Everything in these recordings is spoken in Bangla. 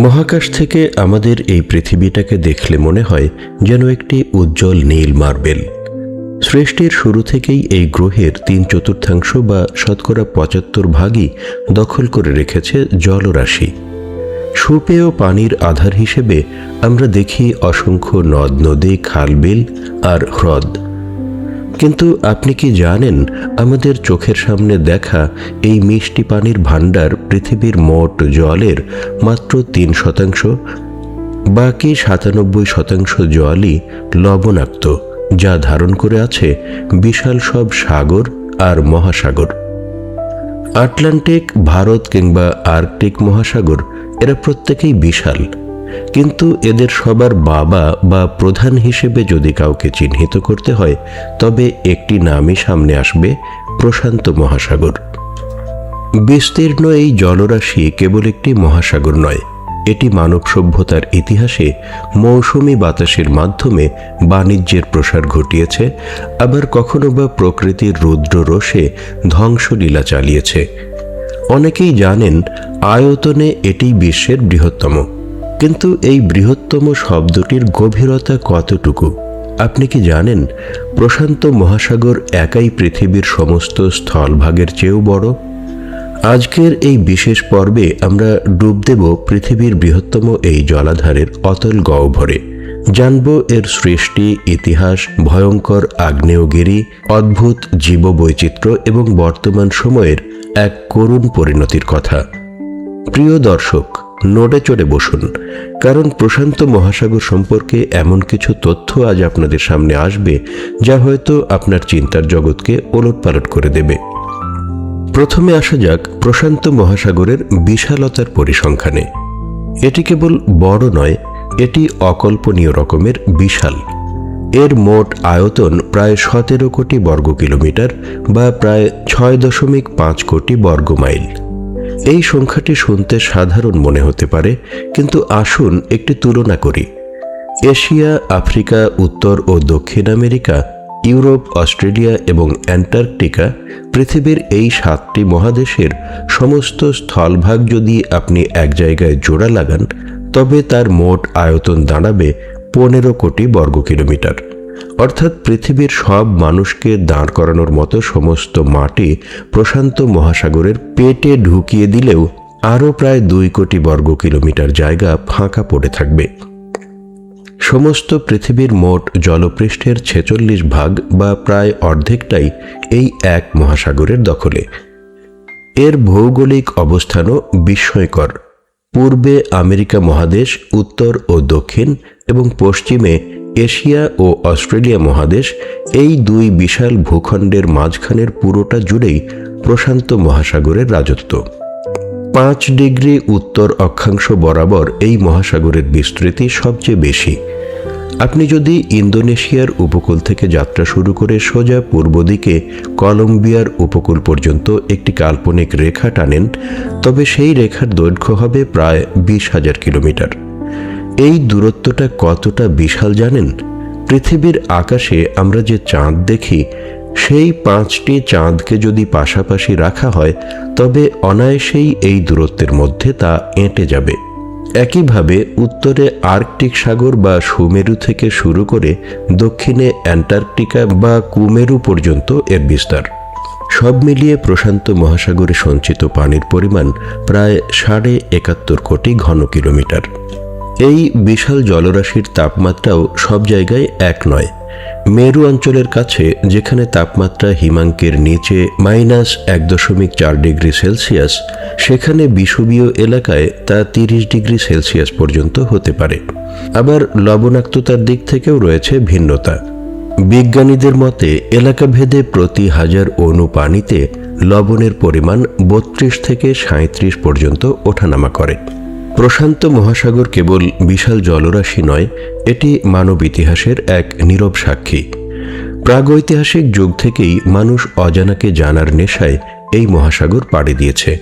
মহাকাশ থেকে আমাদের এই পৃথিবীটাকে দেখলে মনে হয় যেন একটি উজ্জ্বল নীল মার্বেল। সৃষ্টির শুরু থেকেই এই গ্রহের 3/4 বা শতকরা 75 দখল করে রেখেছে জলরাশি। সুপেয় পানির আধার হিসেবে আমরা দেখি অসংখ্য নদ নদী, খালবিল আর হ্রদ। কিন্তু আপনি কি জানেন, আমাদের চোখের সামনে দেখা এই মিষ্টি পানির ভাণ্ডার পৃথিবীর মোট জলের মাত্র 3%। বাকি 97% জলই লবণাক্ত, যা ধারণ করে আছে বিশাল সব সাগর আর মহাসাগর। আটলান্টিক, ভারত কিংবা আর্কটিক মহাসাগর এরা প্রত্যেকেই বিশাল, কিন্তু এদের সবার বাবা বা প্রধান হিসেবে যদি কাউকে চিহ্নিত করতে হয়, তবে একটি নামই সামনে আসবে: প্রশান্ত মহাসাগর। বিস্তীর্ণ এই জলরাশি কেবল একটি মহাসাগর নয়, এটি মানব সভ্যতার ইতিহাসে মৌসুমি বাতাসের মাধ্যমে বাণিজ্যের প্রসার ঘটিয়েছে, আবার কখনো বা প্রকৃতির রুদ্র রোষে ধ্বংসলীলা চালিয়েছে। অনেকেই জানেন আয়তনে এটি বিশ্বের বৃহত্তম, কিন্তু এই বৃহত্তম শব্দটির গভীরতা কতটুকু আপনি কি জানেন? প্রশান্ত মহাসাগর একাই পৃথিবীর সমস্ত স্থলভাগের চেয়েও বড়। আজকের এই বিশেষ পর্বে আমরা ডুব দেব পৃথিবীর বৃহত্তম এই জলাধারের অতল গহ্বরে। জানব এর সৃষ্টি, ইতিহাস, ভয়ঙ্কর আগ্নেয়গিরি, অদ্ভুত জীববৈচিত্র্য এবং বর্তমান সময়ের এক করুণ পরিণতির কথা। প্রিয় দর্শক, নোটে চড়ে বসুন, কারণ প্রশান্ত মহাসাগর সম্পর্কে এমন কিছু তথ্য আজ আপনাদের সামনে আসবে যা হয়তো আপনার চিন্তার জগৎকে ওলটপালট করে দেবে। প্রথমে আসা যাক প্রশান্ত মহাসাগরের বিশালতার পরিসংখ্যানে। এটি কেবল বড় নয়, এটি অকল্পনীয় রকমের বিশাল। এর মোট আয়তন প্রায় 17 কোটি বর্গ কিলোমিটার বা প্রায় 6.5 কোটি বর্গ মাইল। এই সংখ্যাটি শুনতে সাধারণ মনে হতে পারে, কিন্তু আসুন একটি তুলনা করি। এশিয়া, আফ্রিকা, উত্তর ও দক্ষিণ আমেরিকা, ইউরোপ, অস্ট্রেলিয়া এবং অ্যান্টার্কটিকা, পৃথিবীর এই 7টি মহাদেশের সমস্ত স্থলভাগ যদি আপনি এক জায়গায় জোড়া লাগান, তবে তার মোট আয়তন দাঁড়াবে 15 কোটি বর্গ কিলোমিটার। অর্থাৎ পৃথিবীর সব মানুষকে দাঁড় করানোর মতো সমস্ত মাটি প্রশান্ত মহাসাগরের পেটে ঢুকিয়ে দিলেও আরও প্রায় 2 কোটি বর্গ কিলোমিটার জায়গা ফাঁকা পড়ে থাকবে। সমস্ত পৃথিবীর মোট জলপৃষ্ঠের 46% বা প্রায় অর্ধেকটাই এই এক মহাসাগরের দখলে। এর ভৌগোলিক অবস্থানও বিস্ময়কর। পূর্বে আমেরিকা মহাদেশ, উত্তর ও দক্ষিণ এবং পশ্চিমে এশিয়া ও অস্ট্রেলিয়া মহাদেশ, এই দুই বিশাল ভূখণ্ডের মাঝখানের পুরোটা জুড়েই প্রশান্ত মহাসাগরের রাজত্ব। 5 ডিগ্রি উত্তর অক্ষাংশ বরাবর এই মহাসাগরের বিস্তৃতি সবচেয়ে বেশি। আপনি যদি ইন্দোনেশিয়ার উপকূল থেকে যাত্রা শুরু করে সোজা পূর্ব দিকে কলম্বিয়ার উপকূল পর্যন্ত একটি কাল্পনিক রেখা টানেন, তবে সেই রেখার দৈর্ঘ্য হবে প্রায় 20,000 কিলোমিটার। এই দূরত্বটা কতটা বিশাল জানেন? পৃথিবীর আকাশে আমরা যে চাঁদ দেখি, সেই 5টি চাঁদকে যদি পাশাপাশি রাখা হয়, তবে অনায়াসেই এই দূরত্বের মধ্যে তা এঁটে যাবে। একইভাবে উত্তরে আর্কটিক সাগর বা সুমেরু থেকে শুরু করে দক্ষিণে অ্যান্টার্কটিকা বা কুমেরু পর্যন্ত এর বিস্তার। সব মিলিয়ে প্রশান্ত মহাসাগরে সঞ্চিত পানির পরিমাণ প্রায় 71.5 কোটি ঘন কিলোমিটার। এই বিশাল জলরাশির তাপমাত্রাও সব জায়গায় এক নয়। মেরু অঞ্চলের কাছে, যেখানে তাপমাত্রা হিমাঙ্কের নিচে -1.4 ডিগ্রি সেলসিয়াস, সেখানে বিষুবীয় এলাকায় তা 30 ডিগ্রি সেলসিয়াস পর্যন্ত হতে পারে। আবার লবণাক্ততার দিক থেকেও রয়েছে ভিন্নতা। বিজ্ঞানীদের মতে এলাকাভেদে প্রতি 1000 অণু পানিতে লবণের পরিমাণ 32 থেকে 37 পর্যন্ত ওঠানামা করে। প্রশান্ত মহাসাগর কেবল বিশাল জলরাশি নয়, এটি মানব ইতিহাসের এক নীরব সাক্ষী। প্রাগৈতিহাসিক যুগ থেকেই মানুষ অজানাকে জানার নেশায় এই মহাসাগর পাড়ি দিয়েছে।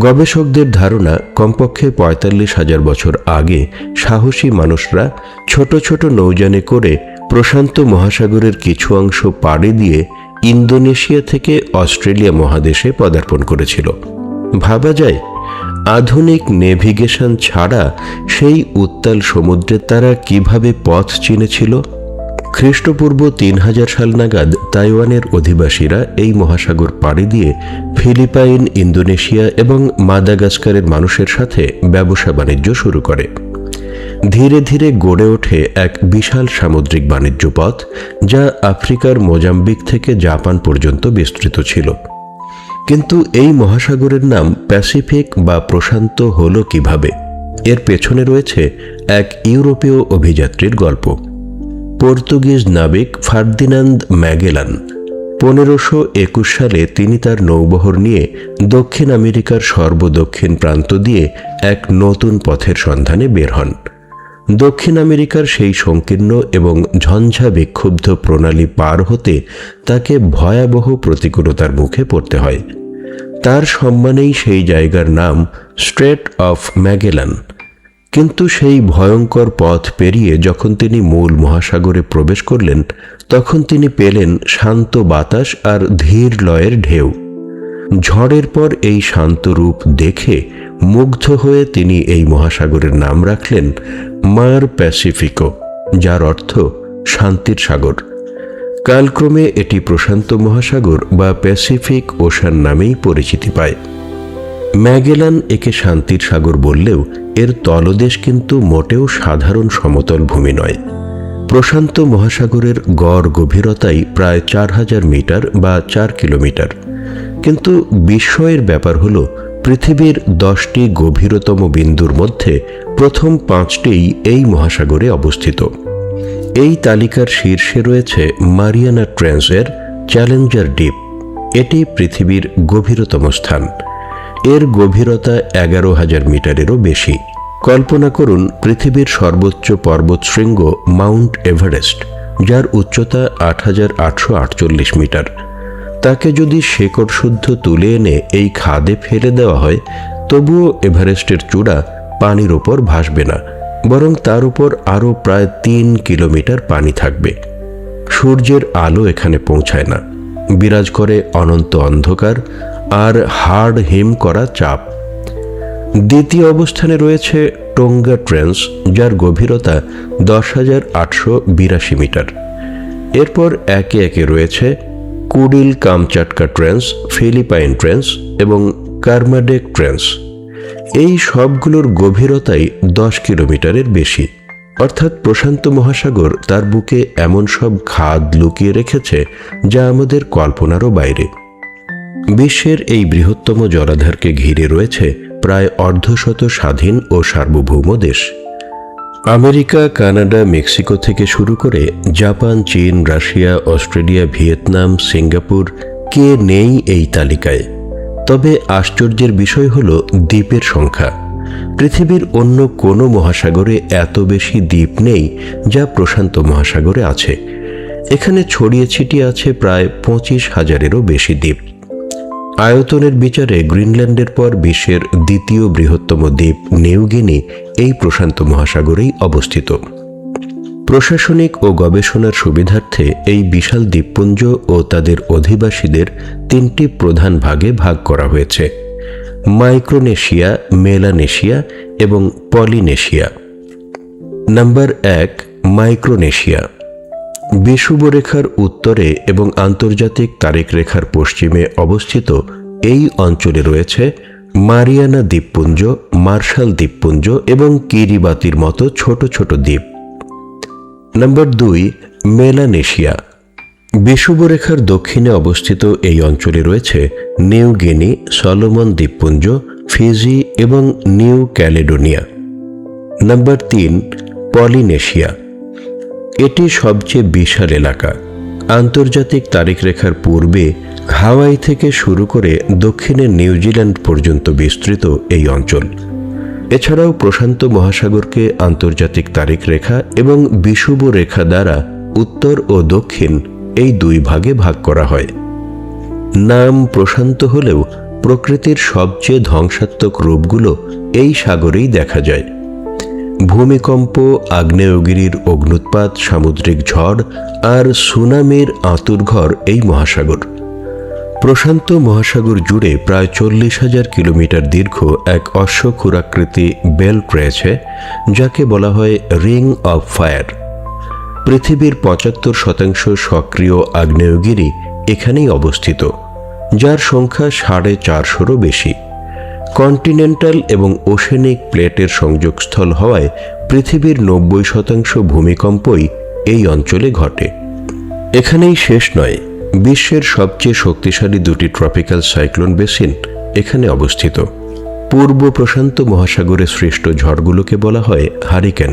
গবেষকদের ধারণা, কমপক্ষে 45,000 বছর আগে সাহসী মানুষরা ছোট ছোট নৌযানে করে প্রশান্ত মহাসাগরের কিছু অংশ পাড়ি দিয়ে ইন্দোনেশিয়া থেকে অস্ট্রেলিয়া মহাদেশে পদার্পণ করেছিল। ভাবা যায়, আধুনিক নেভিগেশন ছাড়া সেই উত্তাল সমুদ্রে তারা কিভাবে পথ চিনেছিল? খ্রিস্টপূর্ব 3000 সাল নাগাদ তাইওয়ানের অধিবাসীরা এই মহাসাগর পাড়ি দিয়ে ফিলিপাইন, ইন্দোনেশিয়া এবং মাদাগাস্কারের মানুষের সাথে ব্যবসা বাণিজ্য শুরু করে। ধীরে ধীরে গড়ে ওঠে এক বিশাল সামুদ্রিক বাণিজ্য পথ, যা আফ্রিকার মোজাম্বিক থেকে জাপান পর্যন্ত বিস্তৃত ছিল। কিন্তু এই মহাসাগরের নাম প্যাসিফিক বা প্রশান্ত হলো কিভাবে? এর পেছনে রয়েছে এক ইউরোপীয় অভিযাত্রীর গল্প। পর্তুগিজ নাবিক ফার্দিনান্দ ম্যাগেলান 1521 সালে তিনি তার নৌবহর নিয়ে দক্ষিণ আমেরিকার সর্বদক্ষিণ প্রান্ত দিয়ে এক নতুন পথের সন্ধানে বের হন। দক্ষিণ আমেরিকার সেই সংকীর্ণ এবং ঝঞ্ঝা বিক্ষুব্ধ প্রণালী পার হতে তাকে ভয়াবহ প্রতিকূলতার মুখে পড়তে হয়। তার সম্মানেই সেই জায়গার নাম স্ট্রেট অফ ম্যাগেলান। কিন্তু সেই ভয়ঙ্কর পথ পেরিয়ে যখন তিনি মূল মহাসাগরে প্রবেশ করলেন, তখন তিনি পেলেন শান্ত বাতাস আর ধীর লয়ের ঢেউ। ঝড়ের পর এই শান্ত রূপ দেখে মুগ্ধ হয়ে তিনি এই মহাসাগরের নাম রাখলেন মার প্যাসিফিকো, যার অর্থ শান্তির সাগর। কালক্রমে এটি প্রশান্ত মহাসাগর বা প্যাসিফিক ওশান নামেই পরিচিতি পায়। ম্যাগেলান একে শান্তির সাগর বললেও এর তলদেশ কিন্তু মোটেও সাধারণ সমতল ভূমি নয়। প্রশান্ত মহাসাগরের গড় গভীরতাই প্রায় 4000 মিটার বা 4 কিলোমিটার। কিন্তু বিস্ময়ের ব্যাপার হল, পৃথিবীর 10টি গভীরতম বিন্দুর মধ্যে প্রথম 5টিই এই মহাসাগরে অবস্থিত। এই তালিকার শীর্ষে রয়েছে মারিয়ানা ট্রেঞ্চের চ্যালেঞ্জার ডিপ। এটি পৃথিবীর গভীরতম স্থান। এর গভীরতা 11,000 মিটারেরও বেশি। কল্পনা করুন পৃথিবীর সর্বোচ্চ পর্বতশৃঙ্গ মাউন্ট এভারেস্ট, যার উচ্চতা 8,848 মিটার। তাকে যদি শেকড় শুদ্ধ তুলে এনে এই খাদে ফেলে দেওয়া হয়, তবুও এভারেস্টের চূড়া পানির ওপর ভাসবে না, বরং তার উপর আরও প্রায় 3 কিলোমিটার পানি থাকবে। সূর্যের আলো এখানে পৌঁছায় না। বিরাজ করে অনন্ত অন্ধকার আর হাড় হিম করা চাপ। দ্বিতীয় অবস্থানে রয়েছে টোঙ্গা ট্রেঞ্চ, যার গভীরতা 10,882 মিটার। এরপর একে একে রয়েছে কুডিল কামচাটকা ট্রেঞ্চ, ফিলিপাইন ট্রেঞ্চ এবং কারমাডেক ট্রেঞ্চ। এই সবগুলোর গভীরতাই 10 কিলোমিটারের বেশি। অর্থাৎ প্রশান্ত মহাসাগর তার বুকে এমন সব খাদ লুকিয়ে রেখেছে যা আমাদের কল্পনারও বাইরে। বিশ্বের এই বৃহত্তম জলাধারকে ঘিরে রয়েছে প্রায় অর্ধশত স্বাধীন ও সার্বভৌম দেশ। আমেরিকা, কানাডা, মেক্সিকো থেকে শুরু করে জাপান, চীন, রাশিয়া, অস্ট্রেলিয়া, ভিয়েতনাম, সিঙ্গাপুর কে নেই এই তালিকায়। তবে আশ্চর্যের বিষয় হল দ্বীপের সংখ্যা। পৃথিবীর অন্য কোনো মহাসাগরে এত বেশি দ্বীপ নেই যা প্রশান্ত মহাসাগরে আছে। এখানে ছড়িয়ে ছিটিয়ে আছে প্রায় 25,000-এরও বেশি দ্বীপ। আয়তনের বিচারে গ্রিনল্যান্ডের পর বিশ্বের দ্বিতীয় বৃহত্তম দ্বীপ নিউ গিনি এই প্রশান্ত মহাসাগরেই অবস্থিত। প্রশাসনিক ও গবেষণার সুবিধার্থে এই বিশাল দ্বীপপুঞ্জ ও তাদের অধিবাসীদের 3টি প্রধান ভাগে ভাগ করা হয়েছে: মাইক্রোনেশিয়া, মেলানেশিয়া এবং পলিনেশিয়া। Number 1, Micronesia. বিষুবরেখার উত্তরে এবং আন্তর্জাতিক তারিখ রেখার পশ্চিমে অবস্থিত এই অঞ্চলে রয়েছে মারিয়ানা দ্বীপপুঞ্জ, মার্শাল দ্বীপপুঞ্জ এবং কিরিবাতির মতো ছোট ছোট দ্বীপ। Number 2, Melanesia. বিষুবরেখার দক্ষিণে অবস্থিত এই অঞ্চলে রয়েছে নিউ গিনি, সলোমন দ্বীপপুঞ্জ, ফিজি এবং নিউ ক্যালেডোনিয়া। Number 3, Polynesia. এটি সবচেয়ে বিশাল এলাকা। আন্তর্জাতিক তারিখ রেখার পূর্বে হাওয়াই থেকে শুরু করে দক্ষিণে নিউজিল্যান্ড পর্যন্ত বিস্তৃত এই অঞ্চল। এছাড়াও প্রশান্ত মহাসাগরকে আন্তর্জাতিক তারিখ রেখা এবং বিষুব রেখা দ্বারা উত্তর ও দক্ষিণ এই 2 ভাগে ভাগ করা হয়। নাম প্রশান্ত হলেও প্রকৃতির সবচেয়ে ধ্বংসাত্মক রূপগুলো এই সাগরেই দেখা যায়। ভূমিকম্প, আগ্নেয়গিরির অগ্নুৎপাত, সামুদ্রিক ঝড় আর সুনামির আঁতুড়ঘর এই মহাসাগর। প্রশান্ত মহাসাগর জুড়ে প্রায় 40,000 কিলোমিটার দীর্ঘ এক অশ্বক্ষুরাকৃতি বেল্ট রয়েছে, যাকে বলা হয় রিং অফ ফায়ার। পৃথিবীর 75% সক্রিয় আগ্নেয়গিরি এখানেই অবস্থিত, যার সংখ্যা 450-রও বেশি। কন্টিনেন্টাল এবং ওশেনিক প্লেটের সংযোগস্থল হওয়ায় পৃথিবীর 90% ভূমিকম্পই এই অঞ্চলে ঘটে। এখানেই শেষ নয়, বিশ্বের সবচেয়ে শক্তিশালী দুটি ট্রপিক্যাল সাইক্লোন বেসিন এখানে অবস্থিত। পূর্ব প্রশান্ত মহাসাগরে সৃষ্ট ঝড়গুলোকে বলা হয় হারিকেন,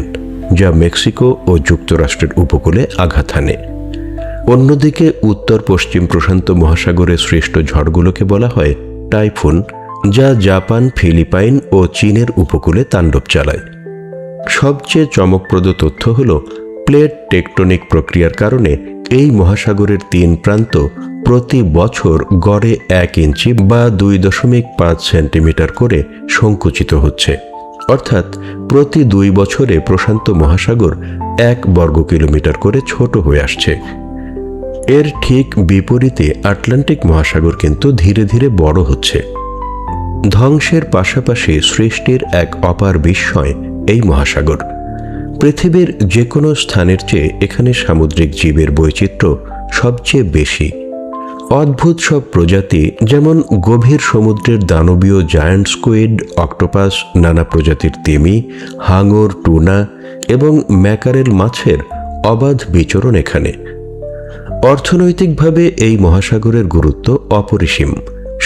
যা মেক্সিকো ও যুক্তরাষ্ট্রের উপকূলে আঘাত হানে। অন্যদিকে উত্তর পশ্চিম প্রশান্ত মহাসাগরে সৃষ্ট ঝড়গুলোকে বলা হয় টাইফুন, যা জাপান, ফিলিপাইন ও চীনের উপকূলে তাণ্ডব চালায়। সবচেয়ে চমকপ্রদ তথ্য হল, প্লেট টেকটনিক প্রক্রিয়ার কারণে এই মহাসাগরের 3 প্রান্ত প্রতি বছর গড়ে 1 ইঞ্চি বা 2.5 সেন্টিমিটার করে সংকুচিত হচ্ছে। অর্থাৎ প্রতি 2 বছরে প্রশান্ত মহাসাগর 1 বর্গ কিলোমিটার করে ছোট হয়ে আসছে। এর ঠিক বিপরীতে আটলান্টিক মহাসাগর কিন্তু ধীরে ধীরে বড় হচ্ছে। ধ্বংসের পাশাপাশি সৃষ্টির এক অপার বিস্ময় এই মহাসাগর। পৃথিবীর যে কোনো স্থানের চেয়ে এখানে সামুদ্রিক জীবের বৈচিত্র্য সবচেয়ে বেশি। অদ্ভুত সব প্রজাতি, যেমন গভীর সমুদ্রের দানবীয় জায়ান্ট স্কুইড, অক্টোপাস, নানা প্রজাতির তিমি, হাঙর, টুনা এবং ম্যাকারেল মাছের অবাধ বিচরণ এখানে। অর্থনৈতিকভাবে এই মহাসাগরের গুরুত্ব অপরিসীম।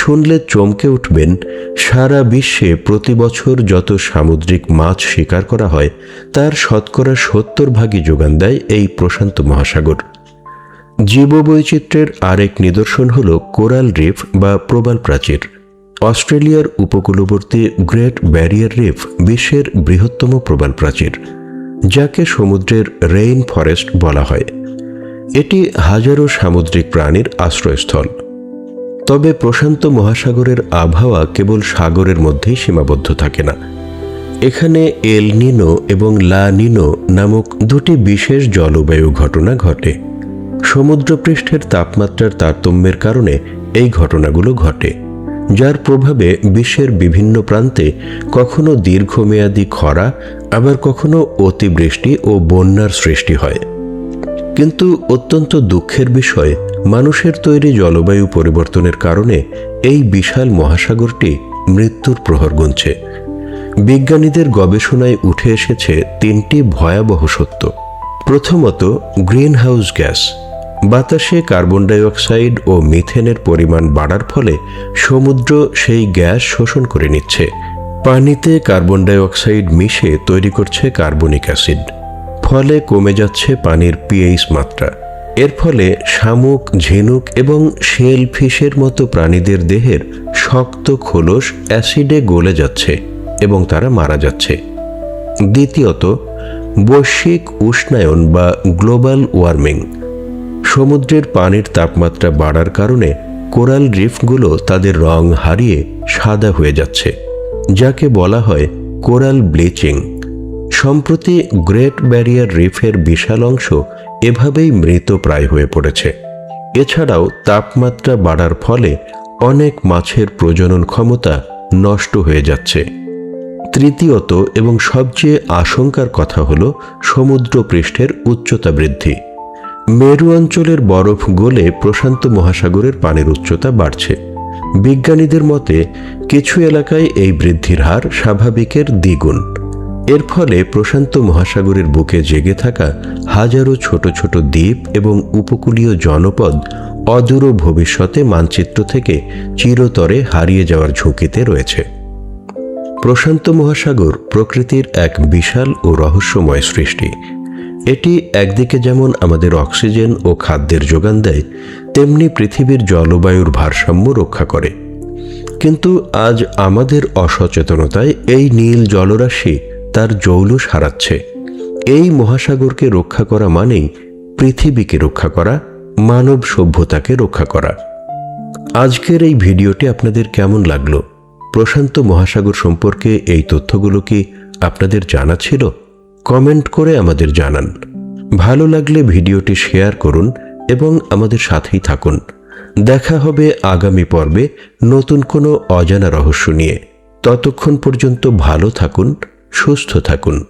শুনলে চমকে উঠবেন, সারা বিশ্বে প্রতি বছর যত সামুদ্রিক মাছ শিকার করা হয় তার 70% যোগান দেয় এই প্রশান্ত মহাসাগর। জীববৈচিত্র্যের আরেক নিদর্শন হল কোরাল রিফ বা প্রবাল প্রাচীর। অস্ট্রেলিয়ার উপকূলবর্তী গ্রেট ব্যারিয়ার রিফ বিশ্বের বৃহত্তম প্রবাল প্রাচীর, যাকে সমুদ্রের রেইন ফরেস্ট বলা হয়। এটি হাজারো সামুদ্রিক প্রাণীর আশ্রয়স্থল। তবে প্রশান্ত মহাসাগরের আবহাওয়া কেবল সাগরের মধ্যেই সীমাবদ্ধ থাকে না। এখানে এল নিনো এবং লা নিনো নামক দুটি বিশেষ জলবায়ু ঘটনা ঘটে। সমুদ্রপৃষ্ঠের তাপমাত্রার তারতম্যের কারণে এই ঘটনাগুলো ঘটে, যার প্রভাবে বিশ্বের বিভিন্ন প্রান্তে কখনো দীর্ঘমেয়াদী খরা, আবার কখনো অতিবৃষ্টি ও বন্যার সৃষ্টি হয়। কিন্তু অত্যন্ত দুঃখের বিষয়, মানুষের তৈরি জলবায়ু পরিবর্তনের কারণে এই বিশাল মহাসাগরটি মৃত্যুর প্রহর গুনছে। বিজ্ঞানীদের গবেষণায় উঠে এসেছে 3টি ভয়াবহ সত্য। প্রথমত, গ্রিন হাউস গ্যাস। বাতাসে কার্বন ডাইঅক্সাইড ও মিথেনের পরিমাণ বাড়ার ফলে সমুদ্র সেই গ্যাস শোষণ করে নিচ্ছে। পানিতে কার্বন ডাইঅক্সাইড মিশে তৈরি করছে কার্বনিক অ্যাসিড, ফলে কমে যাচ্ছে পানির পিএইচ মাত্রা। এর ফলে শামুক, ঝিনুক এবং শেল ফিশের মতো প্রাণীদের দেহের শক্ত খোলস অ্যাসিডে গলে যাচ্ছে এবং তারা মারা যাচ্ছে। দ্বিতীয়ত, বৈশ্বিক উষ্ণায়ন বা গ্লোবাল ওয়ার্মিং। সমুদ্রের পানির তাপমাত্রা বাড়ার কারণে কোরাল রিফগুলো তাদের রং হারিয়ে সাদা হয়ে যাচ্ছে, যাকে বলা হয় কোরাল ব্লিচিং। সম্প্রতি গ্রেট ব্যারিয়ার রিফের বিশাল অংশ এভাবেই মৃতপ্রায় হয়ে পড়েছে। এছাড়াও তাপমাত্রা বাড়ার ফলে অনেক মাছের প্রজনন ক্ষমতা নষ্ট হয়ে যাচ্ছে। তৃতীয়ত এবং সবচেয়ে আশঙ্কার কথা হল সমুদ্রপৃষ্ঠের উচ্চতা বৃদ্ধি। মেরু অঞ্চলের বরফ গলে প্রশান্ত মহাসাগরের পানির উচ্চতা বাড়ছে। বিজ্ঞানীদের মতে কিছু এলাকায় এই বৃদ্ধির হার স্বাভাবিকের দ্বিগুণ। এর ফলে প্রশান্ত মহাসাগরের বুকে জেগে থাকা হাজারো ছোট ছোট দ্বীপ এবং উপকূলীয় জনপদ অদূর ভবিষ্যতে মানচিত্র থেকে চিরতরে হারিয়ে যাওয়ার ঝুঁকিতে রয়েছে। প্রশান্ত মহাসাগর প্রকৃতির এক বিশাল ও রহস্যময় সৃষ্টি। এটি একদিকে যেমন আমাদের অক্সিজেন ও খাদ্যের যোগান দেয়, তেমনি পৃথিবীর জলবায়ুর ভারসাম্য রক্ষা করে। কিন্তু আজ আমাদের অসচেতনতায় এই নীল জলরাশি তার জৌলুস হারাচ্ছে। এই মহাসাগরকে রক্ষা করা মানেই পৃথিবীকে রক্ষা করা, মানব সভ্যতাকে রক্ষা করা। আজকের এই ভিডিওটি আপনাদের কেমন লাগলো? প্রশান্ত মহাসাগর সম্পর্কে এই তথ্যগুলো কি আপনাদের জানা ছিল? কমেন্ট করে আমাদের জানান। ভালো লাগলে ভিডিওটি শেয়ার করুন এবং আমাদের সাথেই থাকুন। দেখা হবে আগামী পর্বে নতুন কোনো অজানা রহস্য নিয়ে। ততক্ষণ পর্যন্ত ভালো থাকুন, সুস্থ থাকুন।